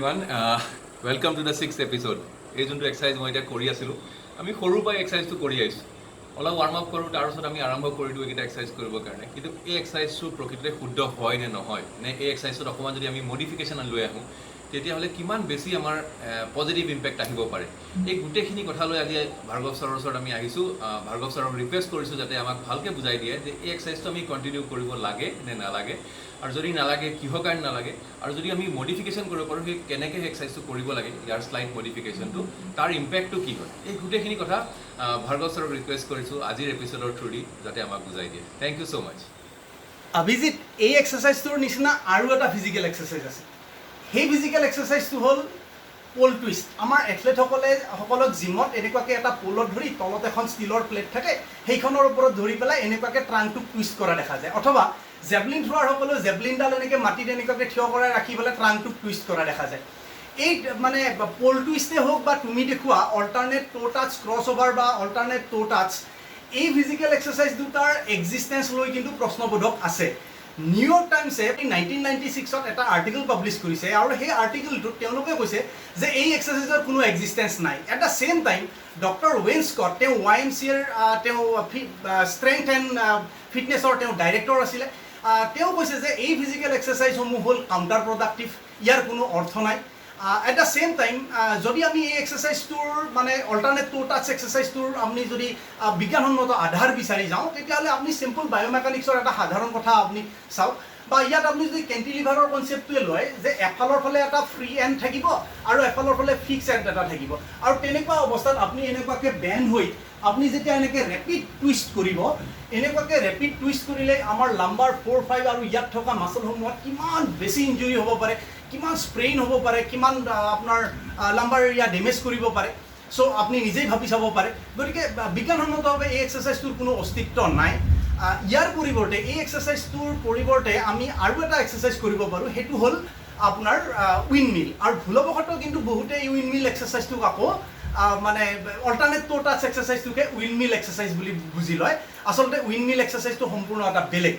everyone. Welcome to the 6th episode. এই যোনটো exercise মই এতিয়া কৰি আছিলোঁ আমি সৰুৰ পৰাই এক্সাৰচাইজটো কৰি আহিছোঁ অলপ ৱাৰ্ম আপ কৰোঁ তাৰপিছত আমি আৰম্ভ কৰি দিওঁ এইকেইটা এক্সাৰচাইজ কৰিবৰ কাৰণে কিন্তু এই এক্সাৰচাইজটো প্ৰকৃততে শুদ্ধ হয় নে নহয় নে এই এক্সাৰচাইজটোত অকণমান যদি আমি মডিফিকেশ্যন লৈ আহোঁ তেতিয়াহ'লে কিমান বেছি আমাৰ পজিটিভ ইম্পেক্ট আহিব পাৰে এই গোটেইখিনি কথা লৈ আজি ভাৰ্গৱ ছাৰৰ ওচৰত আমি আহিছোঁ ভাৰ্গৱ ছাৰক ৰিকুৱেষ্ট কৰিছোঁ যাতে আমাক ভালকৈ বুজাই দিয়ে যে এই এক্সাৰচাইজটো আমি কণ্টিনিউ কৰিব লাগে নে নালাগে আৰু যদি নালাগে কিহৰ কাৰণে নালাগে আৰু যদি আমি মডিফিকেশ্যন কৰিব পাৰোঁ সেই কেনেকৈ এক্সাৰচাইজটো কৰিব লাগে ইয়াৰ শ্লাইড মডিফিকেশ্যনটো তাৰ ইম্পেক্টটো কি হয় এই গোটেইখিনি কথা ভাৰ্গৱ ছাৰক ৰিকুৱেষ্ট কৰিছোঁ আজিৰ এপিছ'ডৰ থ্ৰুদি যাতে আমাক বুজাই দিয়ে থেংক ইউ ছ' মাছ অভিজিত এই এক্সাৰচাইজটোৰ নিচিনা আৰু এটা ফিজিকেল এক্সাৰচাইজ আছে সেই ফিজিকেল এক্সাৰচাইজটো হ'ল পোল টুইষ্ট আমাৰ এথলেটসকলক জিমত এনেকুৱাকৈ এটা পোলত ধৰি তলত এখন ষ্টীলৰ প্লেট থাকে সেইখনৰ ওপৰত ধৰি পেলাই এনেকুৱাকৈ ট্ৰাংকটোক টুইষ্ট কৰা দেখা যায় অথবা জেভলিন থ্ৰোৱাৰসকলেও জেভলিনডাল এনেকৈ মাটিত এনেকুৱাকৈ থিয় কৰাই ৰাখি পেলাই ট্ৰাংকটোক টুইষ্ট কৰা দেখা যায় এই মানে পোল টুইষ্টেই হওক বা তুমি দেখুওৱা অল্টাৰনেট টো টাচ ক্ৰছ অভাৰ বা অল্টাৰনেট টো টাচ এই ফিজিকেল এক্সাৰচাইজ দুটাৰ এক্সিষ্টেঞ্চ লৈ কিন্তু প্ৰশ্নবোধক আছে নিউয়ৰ্ক টাইমছে 1996ত এটা আৰ্টিকেল পাব্লিছ কৰিছে আৰু সেই আৰ্টিকেলটোত তেওঁলোকে কৈছে যে এই এক্সাৰচাইজৰ কোনো এক্সিষ্টেঞ্চ নাই at the same time doctor Wayne Scott তেওঁ YMCAৰ তেওঁ ষ্ট্ৰেংথ এণ্ড ফিটনেছৰ তেওঁ ডাইৰেক্টৰ আছিলে তেওঁ কৈছে যে এই ফিজিকেল এক্সাৰচাইজসমূহ হ'ল কাউণ্টাৰ প্ৰডাক্টিভ ইয়াৰ কোনো অৰ্থ নাই এট দ্য ছেম টাইম যদি আমি এই এক্সাৰচাইজটোৰ মানে অল্টাৰনেট টো টাচ এক্সাৰচাইজটোৰ আপুনি যদি বিজ্ঞানসন্মত আধাৰ বিচাৰি যাওঁ তেতিয়াহ'লে আপুনি চিম্পল বায়'মেকানিক্সৰ এটা সাধাৰণ কথা আপুনি চাওক বা ইয়াত আপুনি যদি কেণ্টিলিভাৰৰ কনচেপ্টটোৱে লয় যে এফালৰ ফালে এটা ফ্ৰী এণ্ড থাকিব আৰু এফালৰ ফালে ফিক্স এণ্ড এটা থাকিব আৰু তেনেকুৱা অৱস্থাত আপুনি এনেকুৱাকৈ বেণ্ড হৈ আপুনি যেতিয়া এনেকৈ ৰেপিড টুইষ্ট কৰিব এনেকুৱাকৈ ৰেপিড টুইষ্ট কৰিলে আমাৰ লাম্বাৰ 4, 5 আৰু ইয়াত থকা মাছলসমূহত কিমান বেছি ইঞ্জুৰি হ'ব পাৰে কিমান স্প্ৰেইন হ'ব পাৰে কিমান আপোনাৰ লাম্বাৰ এৰিয়া ডেমেজ কৰিব পাৰে চ' আপুনি নিজেই ভাবি চাব পাৰে গতিকে বিজ্ঞানসন্মতভাৱে এই এক্সাৰচাইজটোৰ কোনো অস্তিত্ব নাই ইয়াৰ পৰিৱৰ্তে এই এক্সাৰচাইজটোৰ পৰিৱৰ্তে আমি আৰু এটা এক্সাৰচাইজ কৰিব পাৰোঁ সেইটো হ'ল আপোনাৰ উইণ্ডমিল আৰু ভুলবশতঃ কিন্তু বহুতে এই উইণ্ডমিল এক্সাৰচাইজটোক আকৌ মানে অল্টাৰনেট টো টাচ এক্সাৰচাইজটোকে উইণ্ডমিল এক্সাৰচাইজ বুলি বুজি লয় আচলতে উইণ্ডমিল এক্সাৰচাইজটো সম্পূৰ্ণ এটা বেলেগ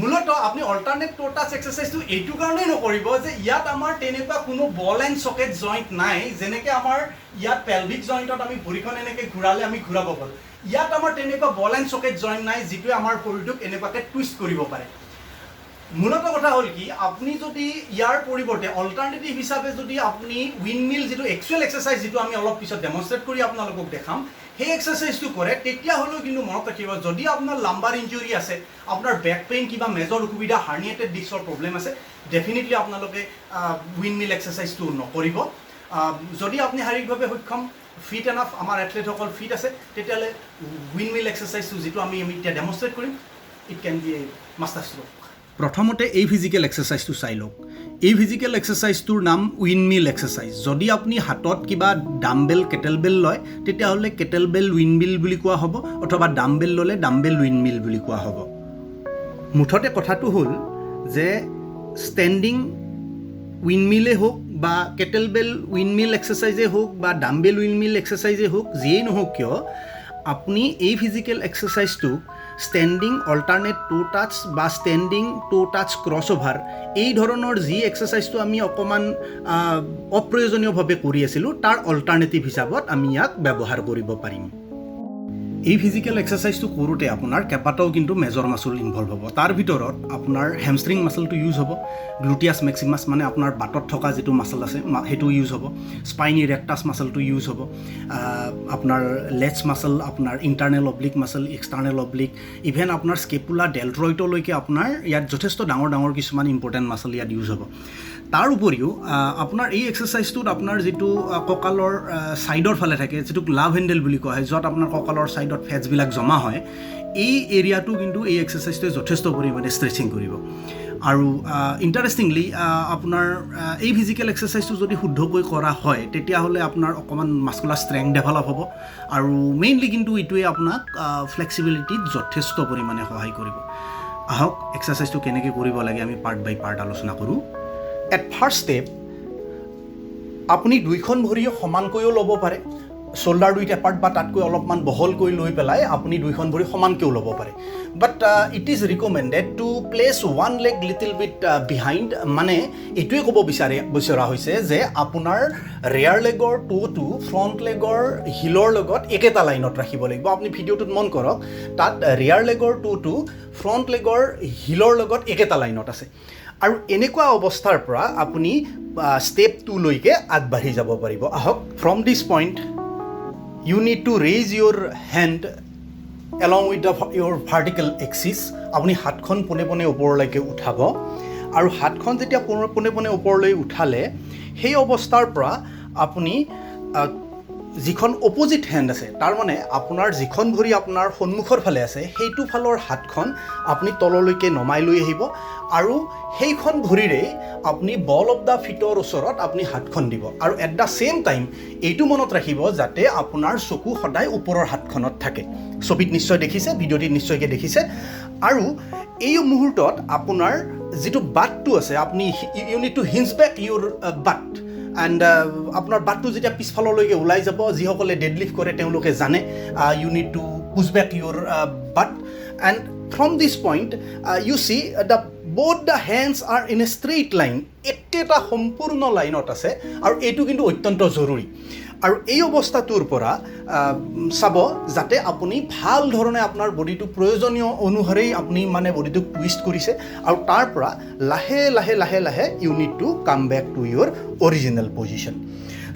মূলত আপুনি অল্টাৰনেট টো টাচ এক্সাৰচাইজটো এইটো কাৰণেই নকৰিব যে ইয়াত আমাৰ তেনেকুৱা কোনো বল এণ্ড চকেট জইণ্ট নাই যেনেকৈ আমাৰ ইয়াত পেলভিক জইণ্টত আমি ভৰিখন এনেকৈ ঘূৰালে আমি ঘূৰাব পাৰোঁ ইয়াত আমাৰ তেনেকুৱা বল এণ্ড চকেট জইণ্ট নাই যিটোৱে আমাৰ শৰীৰটোক এনেকুৱাকৈ টুইষ্ট কৰিব পাৰে মূলত কথা হ'ল কি আপুনি যদি ইয়াৰ পৰিৱৰ্তে অল্টাৰনেটিভ হিচাপে যদি আপুনি উইণ্ডমিল যিটো একচুৱেল এক্সাৰচাইজ যিটো আমি অলপ পিছত ডেমনষ্ট্ৰেট কৰি আপোনালোকক দেখাম সেই এক্সাৰচাইজটো কৰে তেতিয়াহ'লেও কিন্তু মনত ৰাখিব যদি আপোনাৰ লাম্বাৰ ইঞ্জুৰি আছে আপোনাৰ বেক পেইন কিবা মেজৰ অসুবিধা হাৰ্নিয়েটেড ডিস্কৰ প্ৰব্লেম আছে ডেফিনেটলি আপোনালোকে উইণ্ডমিল এক্সাৰচাইজটো নকৰিব যদি আপুনি শাৰীৰিকভাৱে সক্ষম ফিট এনাফ আমাৰ এথলেটসকল ফিট আছে তেতিয়াহ'লে উইণ্ডমিল এক্সাৰচাইজটো যিটো আমি এতিয়া ডেমনষ্ট্ৰেট কৰিম it can be a master stroke প্ৰথমতে এই ফিজিকেল এক্সাৰচাইজটো চাই লওক এই ফিজিকেল এক্সাৰচাইজটোৰ নাম উইণ্ডমিল এক্সাৰচাইজ যদি আপুনি হাতত কিবা ডাম্বেল কেটেলবেল লয় তেতিয়াহ'লে কেটেলবেল উইণ্ডমিল বুলি কোৱা হ'ব অথবা ডাম্বেল ল'লে ডাম্বেল উইণ্ডমিল বুলি কোৱা হ'ব মুঠতে কথাটো হ'ল যে ষ্টেণ্ডিং উইণ্ডমিলেই হওক বা কেটেলবেল উইণ্ডমিল এক্সাৰচাইজেই হওক বা ডাম্বেল উইণ্ডমিল এক্সাৰচাইজেই হওক যিয়েই নহওক কিয় আপুনি এই ফিজিকেল এক্সাৰচাইজটোক ষ্টেণ্ডিং অল্টাৰনেট টো টাচ বা ষ্টেণ্ডিং টো টাচ ক্ৰছ অভাৰ এই ধৰণৰ যি এক্সাৰচাইজটো আমি অকণমান অপ্ৰয়োজনীয়ভাৱে কৰি আছিলোঁ তাৰ অল্টাৰনেটিভ হিচাপত আমি ইয়াক ব্যৱহাৰ কৰিব পাৰিম এই ফিজিকেল এক্সাৰচাইজটো কৰোঁতে আপোনাৰ কেইবাটাও কিন্তু মেজৰ মাচল ইনভলভ হ'ব তাৰ ভিতৰত আপোনাৰ হেমষ্ট্ৰিং মাচলটো ইউজ হ'ব গ্লুটিয়াছ মেক্সিমাছ মানে আপোনাৰ বাটত থকা যিটো মাচল আছে সেইটো ইউজ হ'ব স্পাইনি ৰেক্টাছ মাচলটো ইউজ হ'ব আপোনাৰ লেটছ মাচল আপোনাৰ internal oblique মাচল external oblique even আপোনাৰ স্কেপুলা ডেলট্ৰইডলৈকে আপোনাৰ ইয়াত যথেষ্ট ডাঙৰ ডাঙৰ কিছুমান ইম্পৰ্টেণ্ট মাচল ইয়াত ইউজ হ'ব তাৰ উপৰিও আপোনাৰ এই এক্সাৰচাইজটোত আপোনাৰ যিটো কঁকালৰ ছাইডৰ ফালে থাকে যিটোক লাভ হেণ্ডেল বুলি কোৱা হয় য'ত আপোনাৰ কঁকালৰ ছাইডত ফেটছবিলাক জমা হয় এই এৰিয়াটো কিন্তু এই এক্সাৰচাইজটোৱে যথেষ্ট পৰিমাণে ষ্ট্ৰেচিং কৰিব আৰু ইণ্টাৰেষ্টিংলি আপোনাৰ এই ফিজিকেল এক্সাৰচাইজটো যদি শুদ্ধকৈ কৰা হয় তেতিয়াহ'লে আপোনাৰ অকণমান মাস্কুলাৰ ষ্ট্ৰেংথ ডেভেলপ হ'ব আৰু মেইনলি কিন্তু এইটোৱে আপোনাক ফ্লেক্সিবিলিটিত যথেষ্ট পৰিমাণে সহায় কৰিব আহক এক্সাৰচাইজটো কেনেকৈ কৰিব লাগে আমি পাৰ্ট বাই পাৰ্ট আলোচনা কৰোঁ এট ফাৰ্ষ্ট ষ্টেপ আপুনি দুইখন ভৰিও সমানকৈও ল'ব পাৰে shoulder width apart বা তাতকৈ অলপমান বহল কৰি লৈ পেলাই আপুনি দুইখন ভৰি সমানকৈ ল'ব পাৰে but it is recommended to place one leg little bit behind মানে এইটোৱে ক'ব বিচৰা হৈছে যে আপোনাৰ ৰেয়াৰ লেগৰ টোটো ফ্ৰণ্ট লেগৰ হিলৰ লগত একেটা লাইনত ৰাখিব লাগিব আপুনি ভিডিঅ'টোত মন কৰক তাত ৰেয়াৰ লেগৰ টোটো ফ্ৰণ্ট লেগৰ হিলৰ লগত একেটা লাইনত আছে আৰু এনেকুৱা অৱস্থাৰ পৰা আপুনি ষ্টেপ 2 লৈকে আগবাঢ়ি যাব পাৰিব আহক from this point you need to raise your hand along with your vertical axis আপুনি হাতখন পোনে পোনে ওপৰলৈকে উঠাব আৰু হাতখন যেতিয়া পোনে পোনে ওপৰলৈ উঠালে সেই অৱস্থাৰ পৰা আপুনি যিখন অপোজিট হেণ্ড আছে তাৰ মানে আপোনাৰ যিখন ভৰি আপোনাৰ সন্মুখৰ ফালে আছে সেইটো ফালৰ হাতখন আপুনি তললৈকে নমাই লৈ আহিব আৰু সেইখন ভৰিৰে আপুনি বল অফ দ্য ফিটৰ ওচৰত আপুনি হাতখন দিব আৰু এট দ্য ছেম টাইম এইটো মনত ৰাখিব যাতে আপোনাৰ চকু সদায় ওপৰৰ হাতখনত থাকে ছবিত নিশ্চয় দেখিছে ভিডিঅ'টিত নিশ্চয়কৈ দেখিছে আৰু এই মুহূৰ্তত আপোনাৰ যিটো বাটটো আছে আপুনি you need to hinge back your butt and আপোনাৰ বাটটো যেতিয়া পিছফাললৈকে ওলাই যাব যিসকলে ডেডলিফ্ট কৰে তেওঁলোকে জানে you need to push back your butt and from this point you see the both the hands are in a straight line একেটা সম্পূৰ্ণ লাইনত আছে আৰু এইটো কিন্তু অত্যন্ত জৰুৰী আৰু এই অৱস্থাটোৰ পৰা চাব যাতে আপুনি ভাল ধৰণে আপোনাৰ বডিটো প্ৰয়োজনীয় অনুসাৰেই আপুনি মানে বডিটোক টুইষ্ট কৰিছে আৰু তাৰ পৰা লাহে লাহে লাহে লাহে you need to come back to your original position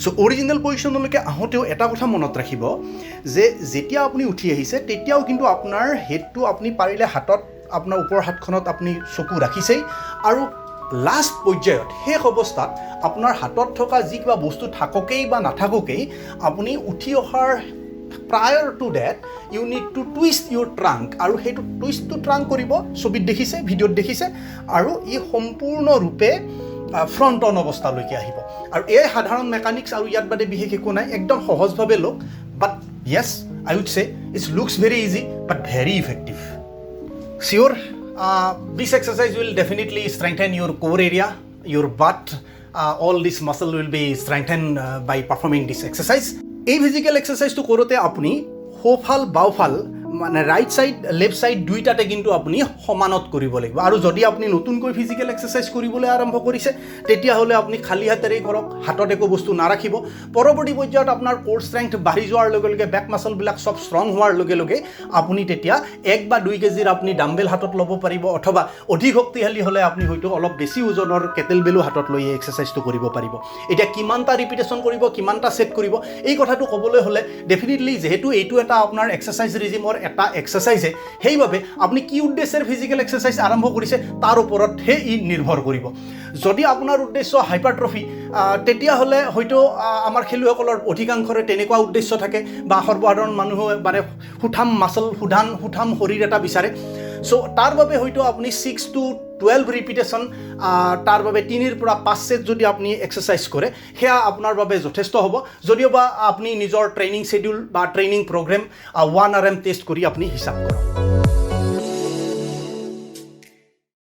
চ' অৰিজিনেল পজিশ্যনলৈকে আহোঁতেও এটা কথা মনত ৰাখিব যে যেতিয়া আপুনি উঠি আহিছে তেতিয়াও কিন্তু আপোনাৰ হেডটো আপুনি পাৰিলে হাতত আপোনাৰ ওপৰৰ হাতখনত আপুনি চকু ৰাখিছেই আৰু লাষ্ট পৰ্যায়ত শেষ অৱস্থাত আপোনাৰ হাতত থকা যি কিবা বস্তু থাককেই বা নাথাককেই আপুনি উঠি অহাৰ prior to date you need to twist your trunk আৰু সেইটো টুইষ্টটো ট্ৰাংক কৰিব ছবিত দেখিছে ভিডিঅ'ত দেখিছে আৰু ই সম্পূৰ্ণৰূপে ফ্ৰণ্ট অন অৱস্থালৈকে আহিব আৰু এই সাধাৰণ মেকানিক্স আৰু ইয়াত বাদে বিশেষ একো নাই একদম সহজভাৱে লওক but yes I would say it's looks very easy but very effective Sure, this exercise will definitely strengthen your core area, your butt, all this muscle will be strengthened by performing this exercise. এই physical exercise to কৰোঁতে আপুনি সোঁফাল বাওঁফাল মানে right side left side দুইটাতে কিন্তু আপুনি সমানত কৰিব লাগিব আৰু যদি আপুনি নতুনকৈ ফিজিক্যাল এক্সাৰসাইজ কৰিবলৈ আৰম্ভ কৰিছে তেতিয়াহ'লে আপুনি খালী হাতেৰেই কৰক হাতত একো বস্তু নাৰাখিব পৰৱৰ্তী পৰ্যায়ত আপোনাৰ কোৰ ষ্ট্ৰেংথ বাঢ়ি যোৱাৰ লগে লগে বেক মাছলবিলাক সব ষ্ট্ৰং হোৱাৰ লগে লগে আপুনি তেতিয়া 1 বা 2 কেজিৰ আপুনি ডাম্বেল হাতত ল'ব পাৰিব অথবা অধিক শক্তিশালী হ'লে আপুনি হয়তো অলপ বেছি ওজনৰ কেটেলবেলো হাতত লৈ এই এক্সাৰসাইজটো কৰিব পাৰিব এতিয়া কিমানটা ৰিপিটেশ্যন কৰিব কিমানটা সেট কৰিব এই কথাটো ক'বলৈ হ'লে ডেফিনেটলি যেহেতু এইটো এটা আপোনাৰ এক্সাৰসাইজ ৰিজিমৰ এটা এক্সাৰসাইজে সেইভাবে আপুনি কি উদ্দেশ্যেৰে ফিজিক্যাল এক্সাৰসাইজ আৰম্ভ কৰিছে তাৰ ওপৰতহে ই নিৰ্ভৰ কৰিব যদি আপোনাৰ উদ্দেশ্য হাইপাৰট্ৰফি তেতিয়াহ'লে হয়তো আমাৰ খেলুৱৈসকলৰ অধিকাংশৰে তেনেকুৱা উদ্দেশ্য থাকে বা সৰ্বসাধাৰণ মানুহে মানে সুঠাম মাছল সুঠাম শৰীৰ এটা বিচাৰে সো তাৰ বাবে হয়তো আপুনি 6 to 12 ৰিপিটেশ্যন তাৰ বাবে 3 পৰা 5 সেট যদি আপুনি এক্সাৰসাইজ কৰে হেয়া আপোনাৰ বাবে যথেষ্ট হ'ব যদিও বা আপুনি নিজৰ ট্ৰেইনিং শেডিউল বা ট্ৰেইনিং প্ৰগ্ৰাম 1RM টেষ্ট কৰি আপুনি হিচাপ কৰক